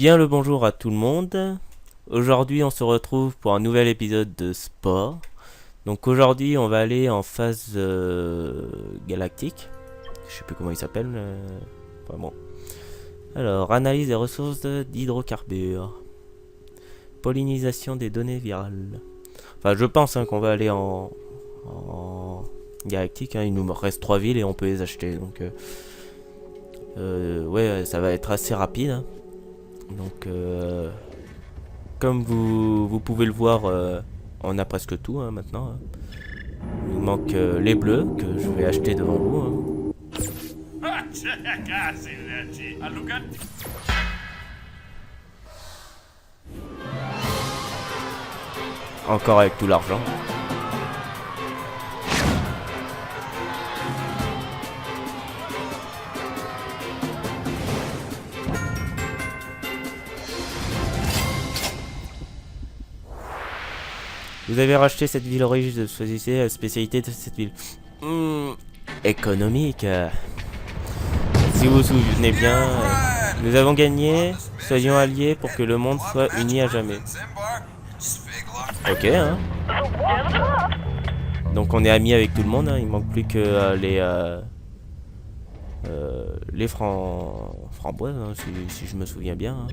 Bien le bonjour à tout le monde. Aujourd'hui on se retrouve pour un nouvel épisode de sport. Donc aujourd'hui on va aller en phase galactique. Je sais plus comment il s'appelle. Enfin bon. Alors, analyse des ressources d'hydrocarbures. Pollinisation des données virales. Enfin je pense qu'on va aller en galactique. Il nous reste 3 villes et on peut les acheter. Donc ouais, ça va être assez rapide. Donc comme vous pouvez le voir, on a presque tout maintenant. Il nous manque les bleus que je vais acheter devant vous. Encore avec tout l'argent. Vous avez racheté cette ville riche, choisissez la spécialité de cette ville. Économique. Si vous vous souvenez bien, nous avons gagné. Soyons alliés pour que le monde soit uni à jamais. Ok, hein. Donc on est amis avec tout le monde. Il manque plus que les framboises, si je me souviens bien,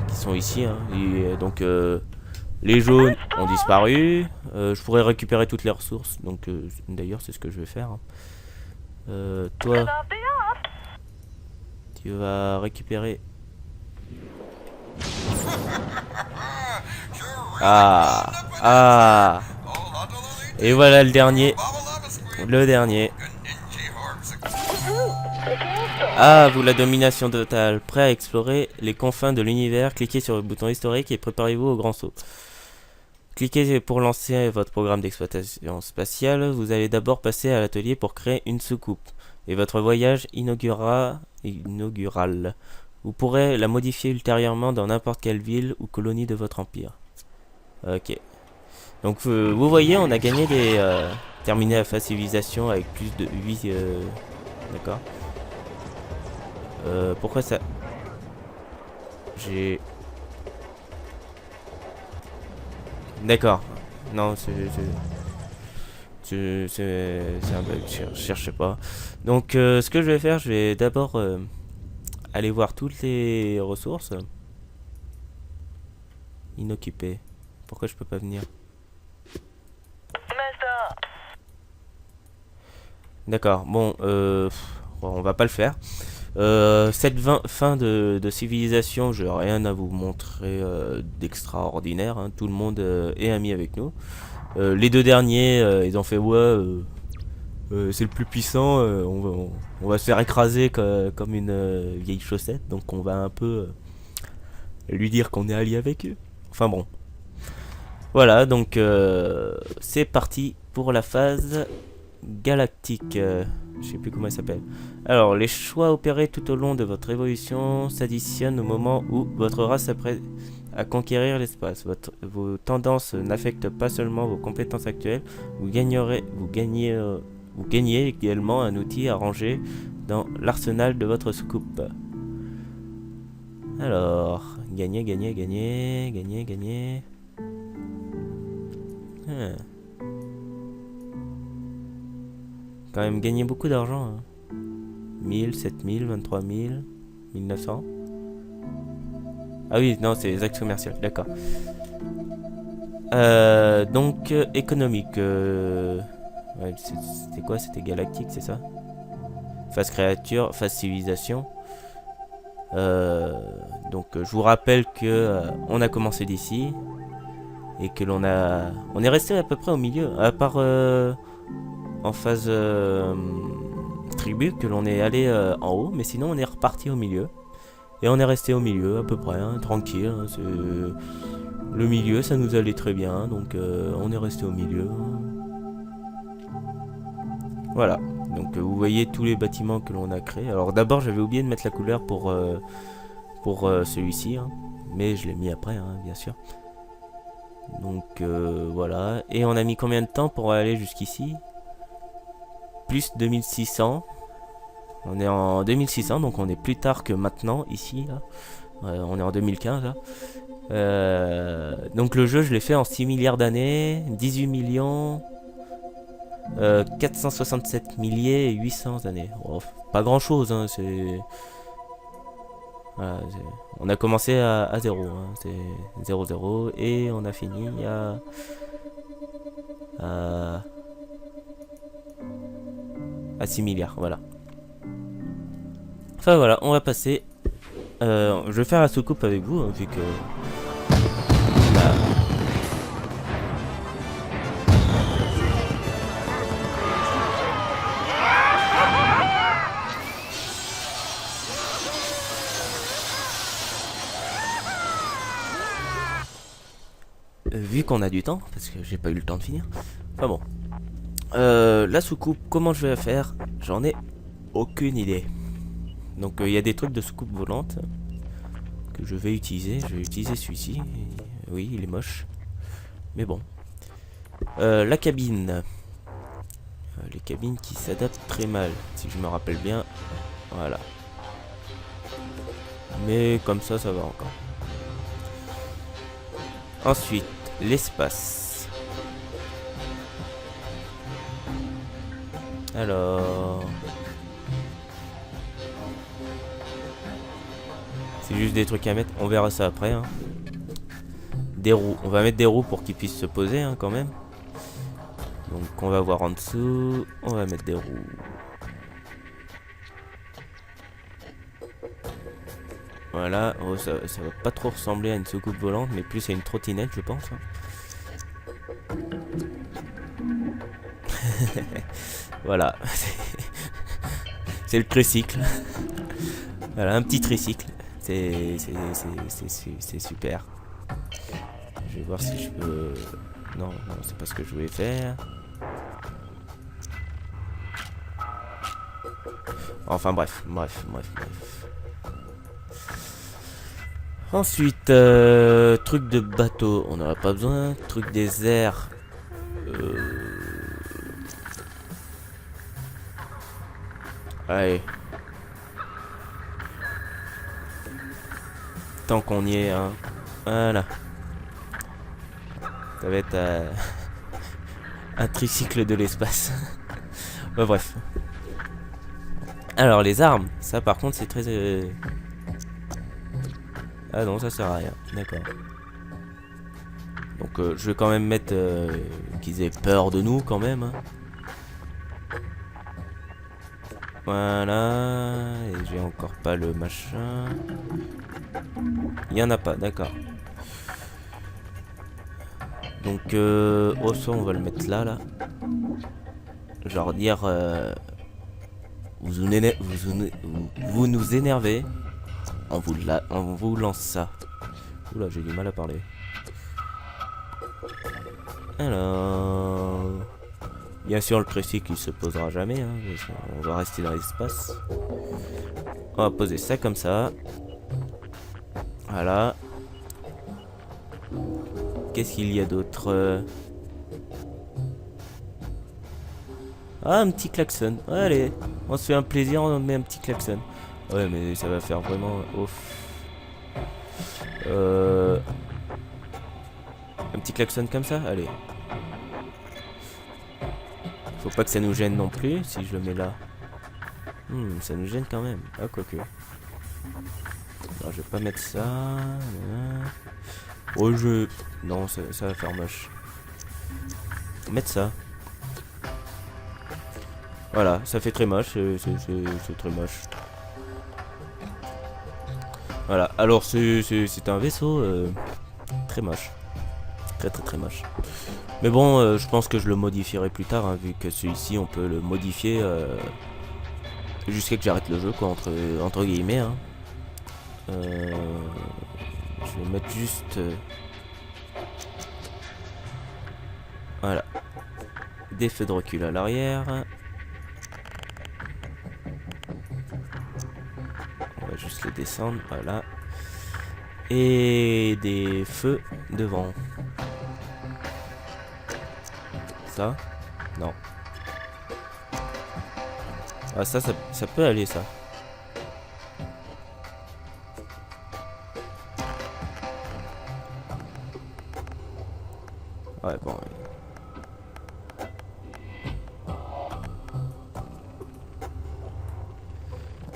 qui sont ici. Et donc les jaunes ont disparu. Je pourrais récupérer toutes les ressources. Donc d'ailleurs c'est ce que je vais faire. Toi, tu vas récupérer. Ah. Et voilà le dernier. Le dernier. Ah, vous la domination totale. Prêt à explorer les confins de l'univers. Cliquez sur le bouton historique et préparez-vous au grand saut. Cliquez pour lancer votre programme d'exploitation spatiale. Vous allez d'abord passer à l'atelier pour créer une soucoupe. Et votre voyage inaugural. Vous pourrez la modifier ultérieurement dans n'importe quelle ville ou colonie de votre empire. Ok. Donc vous voyez, on a gagné terminé la phase civilisation avec plus de 8... D'accord. Pourquoi ça... J'ai... D'accord. Non, c'est un bug, je cherchais pas. Donc ce que je vais faire, je vais d'abord aller voir toutes les ressources. Inoccupées. Pourquoi je peux pas venir? D'accord, bon, on va pas le faire. Cette fin de civilisation, j'ai rien à vous montrer d'extraordinaire. Tout le monde est ami avec nous. Les deux derniers, ils ont fait ouais, c'est le plus puissant. On va se faire écraser comme une vieille chaussette. Donc on va un peu lui dire qu'on est allié avec eux. Enfin bon. Voilà, donc c'est parti pour la phase galactique. Je sais plus comment elle s'appelle. Alors, les choix opérés tout au long de votre évolution s'additionnent au moment où votre race s'apprête à conquérir l'espace. Vos tendances n'affectent pas seulement vos compétences actuelles. Vous gagnez également un outil à ranger dans l'arsenal de votre soucoupe. Alors, gagner. Quand même gagner beaucoup d'argent. 1000, 7000, 23000, 1900. Ah oui, non, c'est les actes commerciales, d'accord. Donc, économique. Ouais, c'était quoi? C'était galactique, c'est ça? Phase créature, phase civilisation. Donc, je vous rappelle que on a commencé d'ici. Et que on est resté à peu près au milieu. À part en phase tribu, que l'on est allé en haut. Mais sinon, on est reparti au milieu. Et on est resté au milieu, à peu près, tranquille. Le milieu, ça nous allait très bien. Donc, on est resté au milieu. Voilà. Donc, vous voyez tous les bâtiments que l'on a créés. Alors, d'abord, j'avais oublié de mettre la couleur pour celui-ci. Mais je l'ai mis après, bien sûr. Donc voilà. Et on a mis combien de temps pour aller jusqu'ici? Plus 2600. On est en 2600, donc on est plus tard que maintenant, ici, là. On est en 2015, là. Donc le jeu, je l'ai fait en 6 milliards d'années, 18 millions, 467 milliers et 800 années. Oh, pas grand-chose, hein, c'est... Voilà, on a commencé à 0, hein, c'est 0, et on a fini à 6 milliards, voilà. Enfin voilà, on va passer. Je vais faire la soucoupe avec vous, hein, vu que. Là. Vu qu'on a du temps, parce que j'ai pas eu le temps de finir. Enfin bon. La soucoupe, comment je vais la faire? J'en ai aucune idée. Donc il y a des trucs de soucoupe volante que je vais utiliser. Je vais utiliser celui-ci. Oui, il est moche. Mais bon. La cabine. Les cabines qui s'adaptent très mal, si je me rappelle bien. Voilà. Mais comme ça va encore. Ensuite, l'espace. Alors... C'est juste des trucs à mettre, on verra ça après. Hein. Des roues, on va mettre des roues pour qu'ils puissent se poser hein, quand même. Donc on va voir en dessous, on va mettre des roues. Voilà, oh, ça va pas trop ressembler à une soucoupe volante, mais plus à une trottinette je pense. Hein. Voilà, c'est le tricycle. Voilà, un petit tricycle. C'est super. Je vais voir si je peux... Non, non, c'est pas ce que je voulais faire. Enfin bref. Ensuite, truc de bateau, on n'en a pas besoin. Truc des airs. Allez. Tant qu'on y est, hein. Voilà. Ça va être un tricycle de l'espace. Ouais, bref. Alors, les armes. Ça, par contre, c'est très... Ah non, ça sert à rien. D'accord. Donc, je vais quand même mettre qu'ils aient peur de nous, quand même. Hein. Voilà. Et j'ai encore pas le machin. Il y en a pas, d'accord. Donc, au son, on va le mettre là. Genre dire... vous nous énervez. On vous lance ça. Oula, j'ai du mal à parler. Alors... Bien sûr, le tricycle, il se posera jamais. Hein, on va rester dans l'espace. On va poser ça comme ça. Voilà. Qu'est-ce qu'il y a d'autre? Ah, un petit klaxon. Allez, on se fait un plaisir, on met un petit klaxon. Ouais, mais ça va faire vraiment ouf. Un petit klaxon comme ça, allez. Faut pas que ça nous gêne non plus, si je le mets là. Ça nous gêne quand même. Ah, quoique. Alors, je vais pas mettre ça. Oh, non, ça va faire moche. Mettre ça. Voilà, ça fait très moche. C'est très moche. Voilà, alors c'est un vaisseau très moche. Très moche. Mais bon, je pense que je le modifierai plus tard, hein, vu que celui-ci, on peut le modifier jusqu'à que j'arrête le jeu, quoi, entre guillemets. Hein. Je vais mettre juste... voilà. Des feux de recul à l'arrière. On va juste les descendre, voilà. Et des feux devant. Ça? Non. Ah, ça peut aller, ça. Ouais, bon.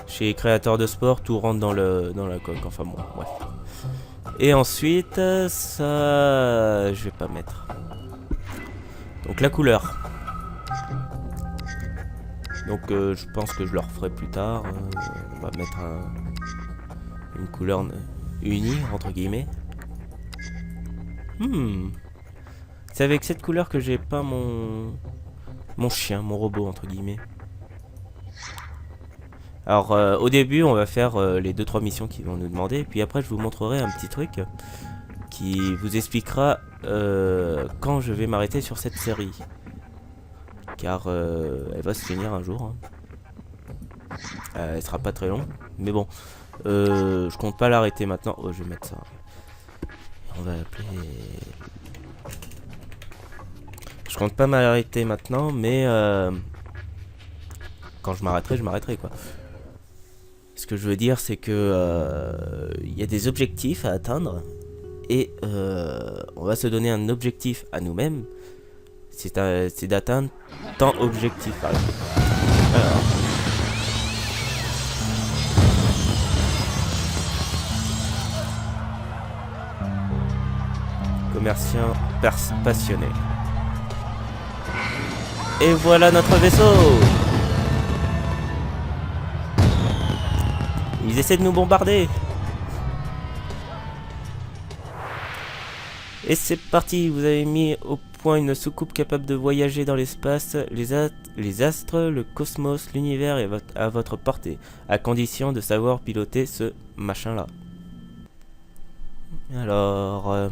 Chez les créateurs de sport, tout rentre dans la coque. Enfin bon, bref. Et ensuite, ça... Je vais pas mettre. Donc la couleur. Donc je pense que je le referai plus tard. On va mettre une couleur unie, entre guillemets. C'est avec cette couleur que j'ai peint mon chien, mon robot, entre guillemets. Alors au début on va faire les 2-3 missions qu'ils vont nous demander. Puis après je vous montrerai un petit truc qui vous expliquera quand je vais m'arrêter sur cette série. Car elle va se finir un jour. Elle sera pas très longue. Mais bon, je compte pas l'arrêter maintenant. Oh, je vais mettre ça. On va l'appeler... Je compte pas m'arrêter maintenant, mais quand je m'arrêterai quoi. Ce que je veux dire, c'est que il y a des objectifs à atteindre et on va se donner un objectif à nous-mêmes. C'est d'atteindre tant objectif par exemple. Alors. Commerçant passionné. Et voilà notre vaisseau. Ils essaient de nous bombarder. Et c'est parti, vous avez mis au point une soucoupe capable de voyager dans l'espace, les astres, le cosmos, l'univers est à votre portée, à condition de savoir piloter ce machin-là. Alors,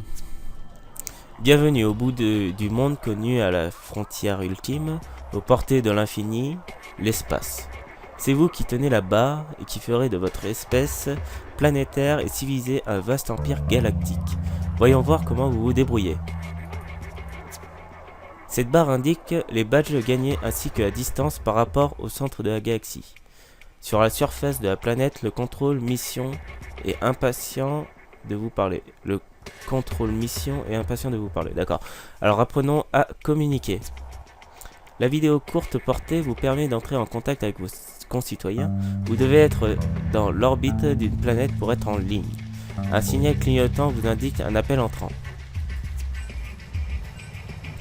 bienvenue au bout du monde connu à la frontière ultime, aux portées de l'infini, l'espace. C'est vous qui tenez la barre et qui ferez de votre espèce planétaire et civilisée un vaste empire galactique. Voyons voir comment vous vous débrouillez. Cette barre indique les badges gagnés ainsi que la distance par rapport au centre de la galaxie. Sur la surface de la planète, le contrôle mission est impatient de vous parler. D'accord. Alors apprenons à communiquer. La vidéo courte portée vous permet d'entrer en contact avec vos concitoyens. Vous devez être dans l'orbite d'une planète pour être en ligne. Un signal clignotant vous indique un appel entrant.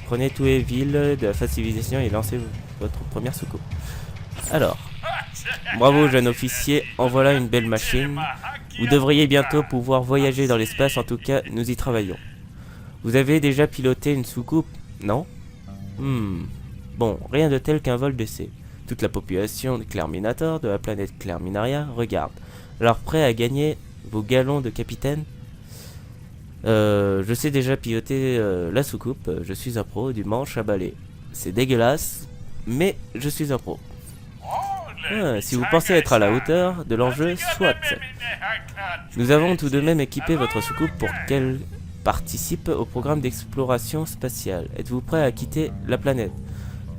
Prenez tous les villes de la civilisation et lancez votre première soucoupe. Alors, bravo jeune officier, en voilà une belle machine. Vous devriez bientôt pouvoir voyager dans l'espace, en tout cas nous y travaillons. Vous avez déjà piloté une soucoupe, non? Bon, rien de tel qu'un vol d'essai. Toute la population de Clarminator, de la planète Clarminaria, regarde. Alors prêt à gagner vos galons de capitaine? Je sais déjà piloter la soucoupe, je suis un pro du manche à balai. C'est dégueulasse, mais je suis un pro. Si vous pensez être à la hauteur de l'enjeu, soit. Nous avons tout de même équipé votre soucoupe pour qu'elle participe au programme d'exploration spatiale. Êtes-vous prêt à quitter la planète?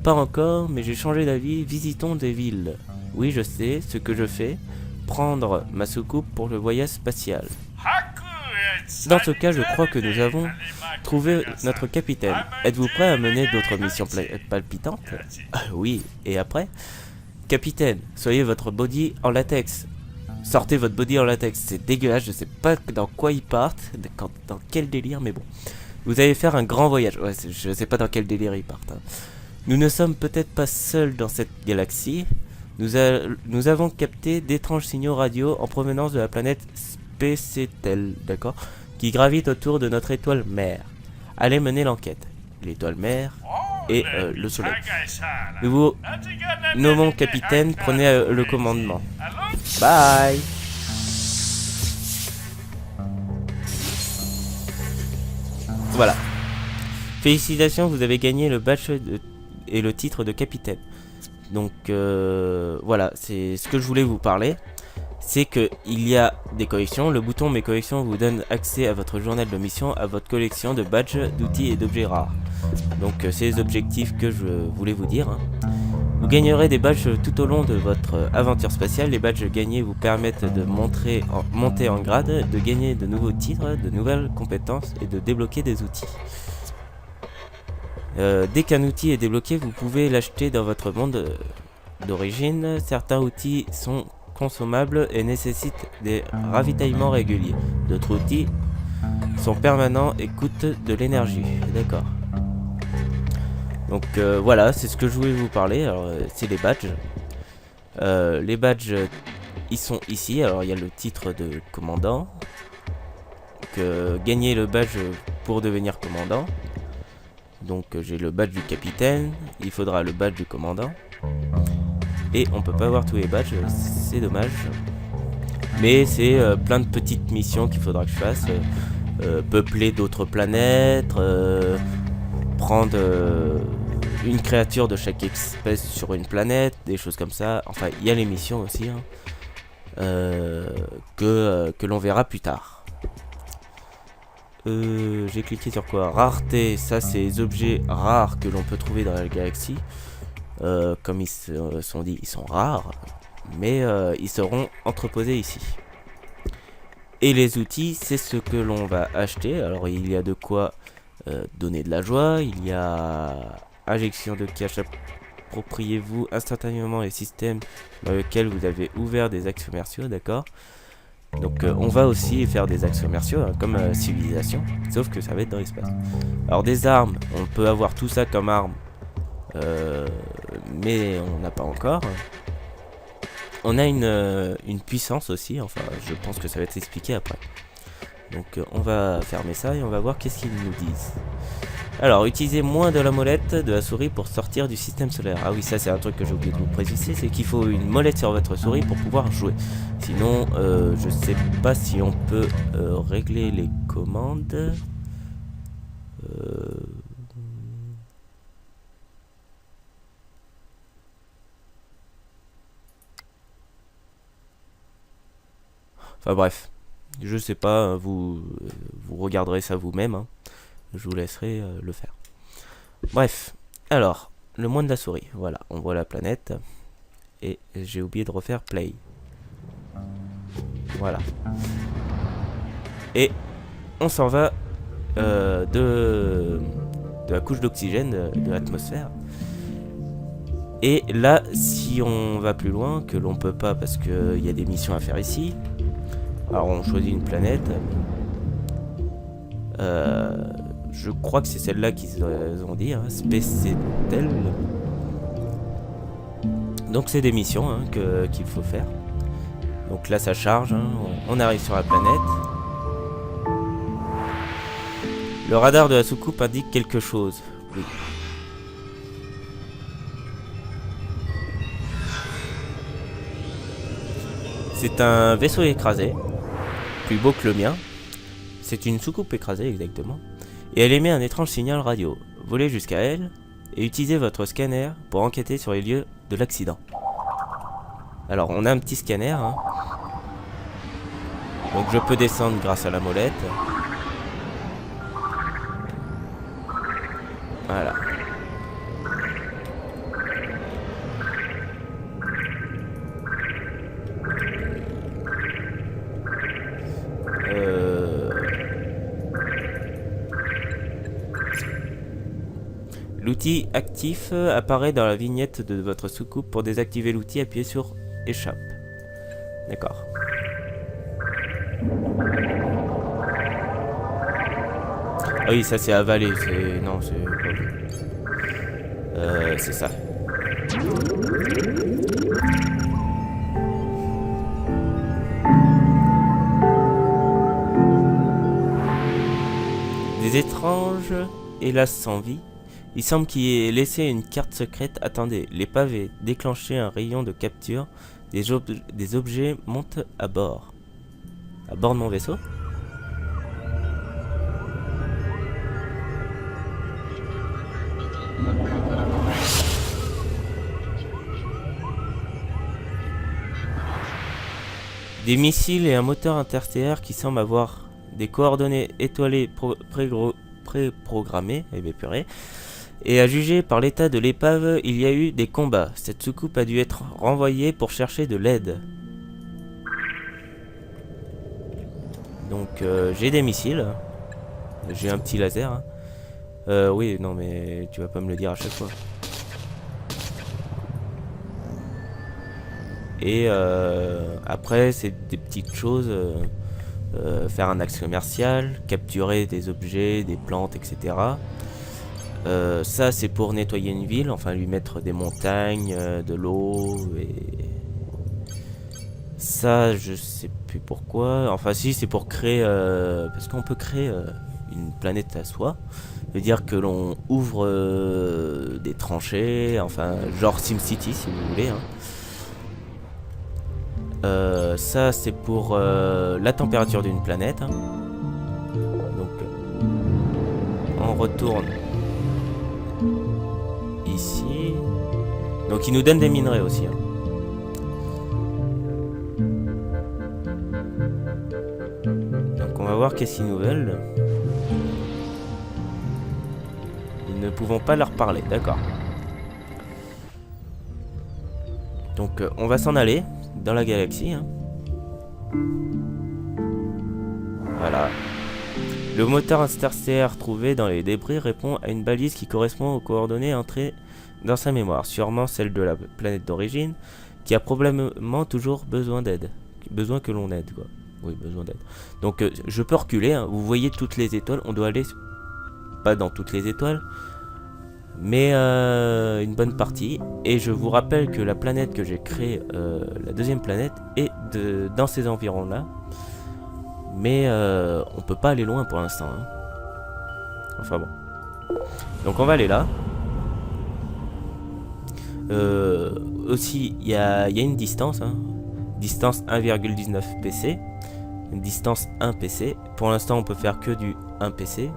Pas encore, mais j'ai changé d'avis, visitons des villes. Oui, je sais, ce que je fais, prendre ma soucoupe pour le voyage spatial. Dans ce cas, je crois que nous avons trouvé notre capitaine. Êtes-vous prêt à mener d'autres missions palpitantes? Oui, et après? Capitaine, soyez votre body en latex. Sortez votre body en latex, c'est dégueulasse, je sais pas dans quoi ils partent, dans quel délire, mais bon. Vous allez faire un grand voyage, ouais, je sais pas dans quel délire ils partent. Hein. Nous ne sommes peut-être pas seuls dans cette galaxie. Nous avons capté d'étranges signaux radio en provenance de la planète Spécetel, d'accord, qui gravite autour de notre étoile mère. Allez mener l'enquête. L'étoile mère et le soleil. Nous vous nommons capitaine, prenez le commandement. Bye. Voilà. Félicitations, vous avez gagné le badge et le titre de capitaine. Donc voilà, c'est ce que je voulais vous parler. C'est que il y a des collections. Le bouton mes collections vous donne accès à votre journal de mission, à votre collection de badges, d'outils et d'objets rares. Donc c'est les objectifs que je voulais vous dire. Hein. Vous gagnerez des badges tout au long de votre aventure spatiale. Les badges gagnés vous permettent de monter en grade, de gagner de nouveaux titres, de nouvelles compétences et de débloquer des outils. Dès qu'un outil est débloqué, vous pouvez l'acheter dans votre monde d'origine. Certains outils sont consommables et nécessitent des ravitaillements réguliers. D'autres outils sont permanents et coûtent de l'énergie. D'accord. Donc voilà, c'est ce que je voulais vous parler. Alors c'est les badges. Les badges, ils sont ici. Alors il y a le titre de commandant. Donc gagner le badge pour devenir commandant. Donc j'ai le badge du capitaine. Il faudra le badge du commandant. Et on peut pas avoir tous les badges, c'est dommage. Mais c'est plein de petites missions qu'il faudra que je fasse. Peupler d'autres planètes. Prendre une créature de chaque espèce sur une planète, des choses comme ça. Enfin, il y a les missions aussi, hein, que l'on verra plus tard. J'ai cliqué sur quoi? Rareté, ça c'est les objets rares que l'on peut trouver dans la galaxie. Comme ils sont dit, ils sont rares, mais ils seront entreposés ici. Et les outils, c'est ce que l'on va acheter. Alors il y a de quoi donner de la joie, il y a injection de cash, appropriez-vous instantanément les systèmes dans lesquels vous avez ouvert des axes commerciaux, d'accord. Donc on va aussi faire des axes commerciaux, hein, comme civilisation, sauf que ça va être dans l'espace. Alors des armes, on peut avoir tout ça comme arme, mais on n'a pas encore. On a une puissance aussi, enfin je pense que ça va être expliqué après. Donc on va fermer ça et on va voir qu'est-ce qu'ils nous disent. Alors, utilisez moins de la molette de la souris pour sortir du système solaire. Ah oui, ça c'est un truc que j'ai oublié de vous préciser, c'est qu'il faut une molette sur votre souris pour pouvoir jouer. Sinon, je sais pas si on peut régler les commandes. Enfin bref. Je sais pas, vous regarderez ça vous-même, hein. Je vous laisserai le faire. Bref, alors, le moins de la souris, voilà, on voit la planète. Et j'ai oublié de refaire play. Voilà. Et on s'en va de la couche d'oxygène de l'atmosphère. Et là, si on va plus loin, que l'on peut pas parce qu'il y a des missions à faire ici. Alors on choisit une planète. Je crois que c'est celle-là qu'ils ont dit, hein, Spécetel. Donc c'est des missions, hein, qu'il faut faire. Donc là ça charge, hein, on arrive sur la planète. Le radar de la soucoupe indique quelque chose. Oui. C'est un vaisseau écrasé, plus beau que le mien. C'est une soucoupe écrasée exactement. Et elle émet un étrange signal radio. Volez jusqu'à elle et utilisez votre scanner pour enquêter sur les lieux de l'accident. Alors on a un petit scanner, hein. Donc je peux descendre grâce à la molette. Voilà. L'outil actif apparaît dans la vignette de votre soucoupe. Pour désactiver l'outil, appuyez sur échappe. D'accord. Ah oui, ça c'est avalé, c'est... Non, c'est... c'est ça. Des étranges, hélas sans vie. Il semble qu'il ait laissé une carte secrète. Attendez, l'épave a déclenché un rayon de capture. Des objets montent à bord. À bord de mon vaisseau? Des missiles et un moteur interstellaire qui semble avoir des coordonnées étoilées préprogrammées. Eh bien purée. Et à juger par l'état de l'épave, il y a eu des combats. Cette soucoupe a dû être renvoyée pour chercher de l'aide. Donc j'ai des missiles. J'ai un petit laser. Hein. Oui, non mais tu vas pas me le dire à chaque fois. Et après, c'est des petites choses. Faire un axe commercial, capturer des objets, des plantes, etc. Ça, c'est pour nettoyer une ville, enfin lui mettre des montagnes, de l'eau. Et ça, je sais plus pourquoi. Enfin, si, c'est pour créer. Parce qu'on peut créer une planète à soi. Ça veut dire que l'on ouvre des tranchées, enfin, genre SimCity si vous voulez. Hein. Ça, c'est pour la température d'une planète. Hein. Donc, on retourne ici. Donc, il nous donne des minerais aussi. Hein. Donc, on va voir qu'est-ce qu'ils nous veulent. Nous ne pouvons pas leur parler, d'accord. Donc, on va s'en aller dans la galaxie. Hein. Voilà. Le moteur interstellaire trouvé dans les débris répond à une balise qui correspond aux coordonnées entrées dans sa mémoire, sûrement celle de la planète d'origine, qui a probablement toujours besoin d'aide. Besoin que l'on aide, quoi. Oui, besoin d'aide. Donc, je peux reculer. Hein. Vous voyez toutes les étoiles. On doit aller pas dans toutes les étoiles, mais une bonne partie. Et je vous rappelle que la planète que j'ai créée, la deuxième planète, est dans ces environs-là. Mais on peut pas aller loin pour l'instant. Hein. Enfin bon. Donc on va aller là. Aussi, il y a une distance. Hein. Distance 1,19 PC. Une distance 1 PC. Pour l'instant, on peut faire que du 1 PC.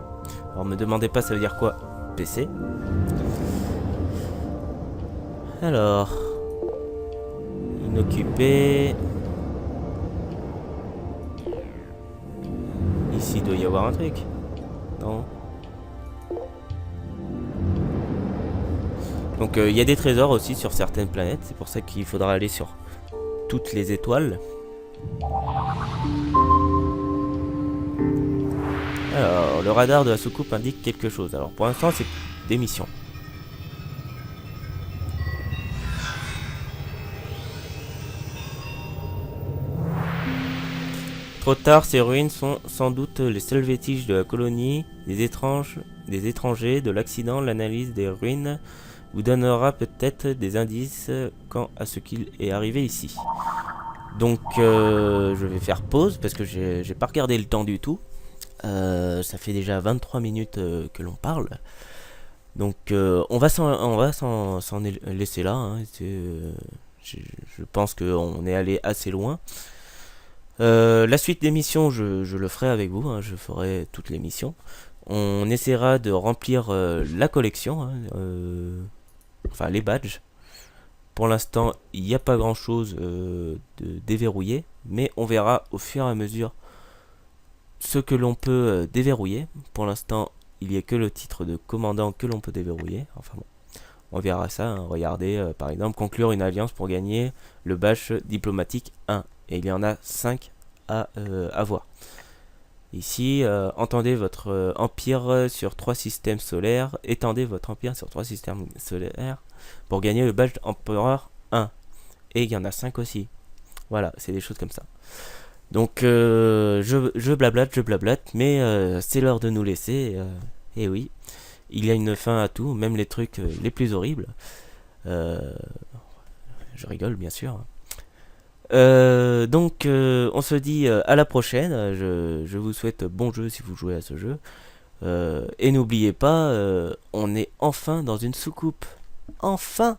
Alors me demandez pas ça veut dire quoi PC. Alors. Inoccupé. Ici, il doit y avoir un truc. Non. Donc, il y a des trésors aussi sur certaines planètes. C'est pour ça qu'il faudra aller sur toutes les étoiles. Alors, le radar de la soucoupe indique quelque chose. Alors, pour l'instant, c'est des missions. Trop tard, ces ruines sont sans doute les seuls vestiges de la colonie, des étrangers, de l'accident. L'analyse des ruines vous donnera peut-être des indices quant à ce qu'il est arrivé ici. Donc, je vais faire pause parce que j'ai pas regardé le temps du tout. Ça fait déjà 23 minutes que l'on parle. Donc, on va s'en laisser là. Hein. Je pense qu'on est allé assez loin. La suite des missions, je le ferai avec vous, hein, je ferai toutes les missions. On essaiera de remplir la collection, hein, enfin les badges. Pour l'instant, il n'y a pas grand chose de déverrouiller, mais on verra au fur et à mesure ce que l'on peut déverrouiller. Pour l'instant, il n'y a que le titre de commandant que l'on peut déverrouiller. Enfin bon, on verra ça. Hein. Regardez, par exemple, conclure une alliance pour gagner le badge diplomatique 1. Et il y en a 5 à avoir. Ici, entendez votre empire sur 3 systèmes solaires. Étendez votre empire sur 3 systèmes solaires pour gagner le badge empereur 1. Et il y en a 5 aussi. Voilà, c'est des choses comme ça. Donc, je blablate, mais c'est l'heure de nous laisser. Et oui, il y a une fin à tout, même les trucs les plus horribles. Je rigole, bien sûr. Donc on se dit à la prochaine. Je vous souhaite bon jeu si vous jouez à ce jeu. Et n'oubliez pas, on est enfin dans une soucoupe. Enfin!